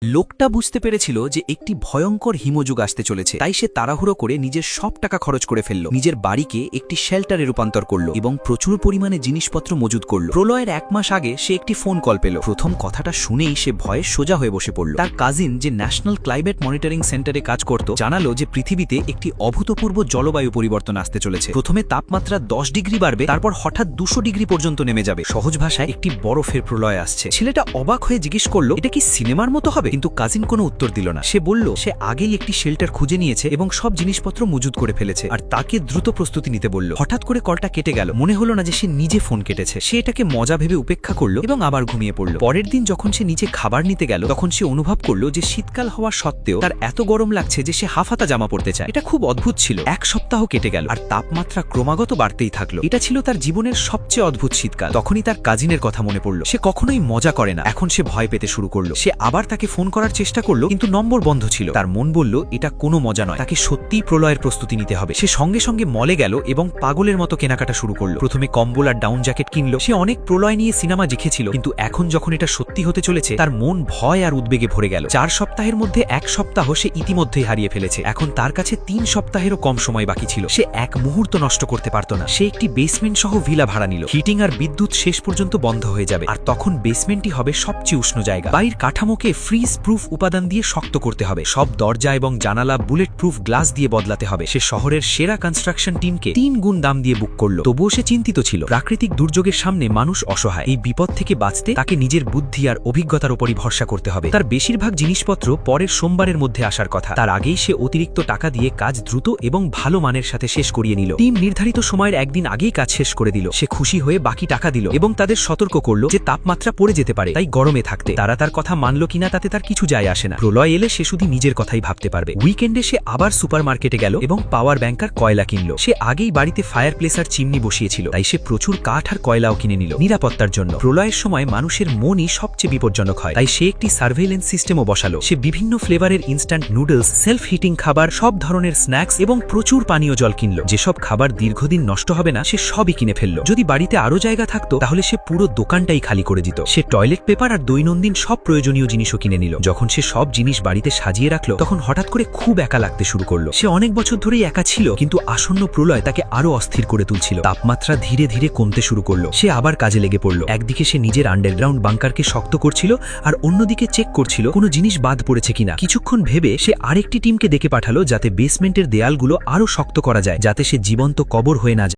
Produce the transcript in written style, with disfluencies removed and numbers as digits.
লোকটা বুঝতে পেরেছিল যে একটি ভয়ঙ্কর হিমযুগ আসতে চলেছে, তাই সে তাড়াহুড়ো করে নিজের সব টাকা খরচ করে ফেলল। নিজের বাড়িকে একটি শেল্টারে রূপান্তর করল এবং প্রচুর পরিমাণে জিনিসপত্র মজুদ করল। প্রলয়ের 1 মাস আগে সে একটি ফোন কল পেল। প্রথম কথাটা শুনেই সে ভয়ে সোজা হয়ে বসে পড়ল। তার কাজিন, যে ন্যাশনাল ক্লাইমেট মনিটরিং সেন্টারে কাজ করত, জানালো যে পৃথিবীতে একটি অভূতপূর্ব জলবায়ু পরিবর্তন আসতে চলেছে। প্রথমে তাপমাত্রা 10 ডিগ্রি বাড়বে, তারপর হঠাৎ 200 ডিগ্রি পর্যন্ত নেমে যাবে। সহজ ভাষায় একটি বরফের প্রলয় আসছে। ছেলেটা অবাক হয়ে জিজ্ঞেস করল, এটা কি সিনেমার মতো হবে? কিন্তু কাজিন কোনো উত্তর দিল না। সে বলল সে আগেই একটি শেল্টার খুঁজে নিয়েছে এবং সব জিনিসপত্র মজুদ করে ফেলেছে, আর তাকে দ্রুত প্রস্তুতি নিতে বলল। হঠাৎ করে কলটা কেটে গেল। মনে হলো না যে সে নিজে ফোন কেটেছে। সে এটাকে মজা ভেবে উপেক্ষা করলো এবং আবার ঘুমিয়ে পড়ল। পরের দিন যখন সে নিচে খাবার নিতে গেল, তখন সে অনুভব করলো যে শীতকাল হওয়া সত্ত্বেও তার এত গরম লাগছে যে সে হাফাতা জামা পরতে চায়। এটা খুব অদ্ভুত ছিল। 1 সপ্তাহ কেটে গেল আর তাপমাত্রা ক্রমাগত বাড়তেই থাকলো। এটা ছিল তার জীবনের সবচেয়ে অদ্ভুত শীতকাল। তখনই তার কাজিনের কথা মনে পড়ল। সে কখনোই মজা করে না। এখন সে ভয় পেতে শুরু করলো। সে আবার তাকে ফোন করার চেষ্টা করলো, কিন্তু নম্বর বন্ধ ছিল। তার মন বলল এটা কোনো মজা নয়, তাকে সত্যিই প্রলয়ের প্রস্তুতি নিতে হবে। সে সঙ্গে সঙ্গে মলে গেল এবং পাগলের মতো কেনাকাটা শুরু করলো। প্রথমে কম্বল আর ডাউন জ্যাকেট কিনলো। সে অনেক প্রলয় নিয়ে সিনেমা দেখেছিল, কিন্তু এখন যখন এটা সত্যি হতে চলেছে, তার মন ভয় আর উদ্বেগে ভরে গেল। 4 সপ্তাহের মধ্যে 1 সপ্তাহ সে ইতিমধ্যেই হারিয়ে ফেলেছে। এখন তার কাছে 3 সপ্তাহেরও কম সময় বাকি ছিল। সে এক মুহূর্ত নষ্ট করতে পারত না। সে একটি বেসমেন্ট সহ ভিলা ভাড়া নিল। হিটিং আর বিদ্যুৎ শেষ পর্যন্ত বন্ধ হয়ে যাবে, আর তখন বেসমেন্টই হবে সবচেয়ে উষ্ণ জায়গা। বাড়ির কাঠামোকে ফ্রিজ প্রুফ উপাদান দিয়ে শক্ত করতে হবে। সব দরজা এবং জানালা বুলেট প্রুফ গ্লাস দিয়ে বদলাতে হবে। সে শহরের সেরা কনস্ট্রাকশন টিমকে 3 গুণ দাম দিয়ে বুক করলো। তবুও সে চিন্তিত ছিল। প্রাকৃতিক দুর্যোগের সামনে মানুষ অসহায়। এই বিপদ থেকে বাঁচতে তাকে নিজের বুদ্ধি আর অভিজ্ঞতার উপরই ভরসা করতে হবে। তার বেশিরভাগ জিনিসপত্র পরের সোমবারের মধ্যে আসার কথা। তার আগেই সে অতিরিক্ত টাকা দিয়ে কাজ দ্রুত এবং ভালো মানের সাথে শেষ করিয়ে নিল। টিম নির্ধারিত সময়ের একদিন আগেই কাজ শেষ করে দিল। সে খুশি হয়ে বাকি টাকা দিল এবং তাদের সতর্ক করল যে তাপমাত্রা পড়ে যেতে পারে, তাই গরমে থাকতে। তারা তার কথা মানল কিনা তাতে তার কিছু যায় আসে না। প্রলয় এলে সে শুধু নিজের কথাই ভাবতে পারবে। উইকেন্ডে সে আবার সুপারমার্কেটে গেল এবং পাওয়ার ব্যাংক আর কয়লা কিনল। সে আগেই বাড়িতে ফায়ার প্লেস আর চিমনি বসিয়েছিল, তাই সে প্রচুর কাঠ আর কয়লাও কিনে নিল নিরাপত্তার জন্য। প্রলয়ের সময় মানুষের মনই সবচেয়ে বিপজ্জনক হয়, তাই সে একটি সার্ভেইলেন্স সিস্টেমও বসালো। সে বিভিন্ন ফ্লেভারের ইনস্ট্যান্ট নুডলস, সেলফ হিটিং খাবার, সব ধরনের স্ন্যাক্স এবং প্রচুর পানীয় জল কিনল। যেসব খাবার দীর্ঘদিন নষ্ট হবে না সে সবই কিনে ফেলল। যদি বাড়িতে আরো জায়গা থাকতো তাহলে সে পুরো দোকানটাই খালি করে দিত। সে টয়লেট পেপার আর দৈনন্দিন সব প্রয়োজনীয় জিনিসও কিনে নিল। যখন সে সব জিনিস বাড়িতে সাজিয়ে রাখলো, তখন হঠাৎ করে খুব একা লাগতে শুরু করলো। সে অনেক বছর ধরেই একা ছিল, কিন্তু আসন্ন প্রলয় তাকে আরো অস্থির করে তুলছিল। তাপমাত্রা ধীরে ধীরে কমতে শুরু করলো। সে আবার কাজে লেগে পড়ল। একদিকে সে নিজের আন্ডারগ্রাউন্ড বাংকারকে শক্ত করছিল, আর অন্যদিকে চেক করছিল কোনো জিনিস বাদ পড়েছে কিনা। কিছুক্ষণ ভেবে সে আরেকটি টিমকে ডেকে পাঠালো, যাতে বেসমেন্টের দেয়ালগুলো আরো শক্ত করা যায়, যাতে সে জীবন্ত কবর হয়ে না যায়।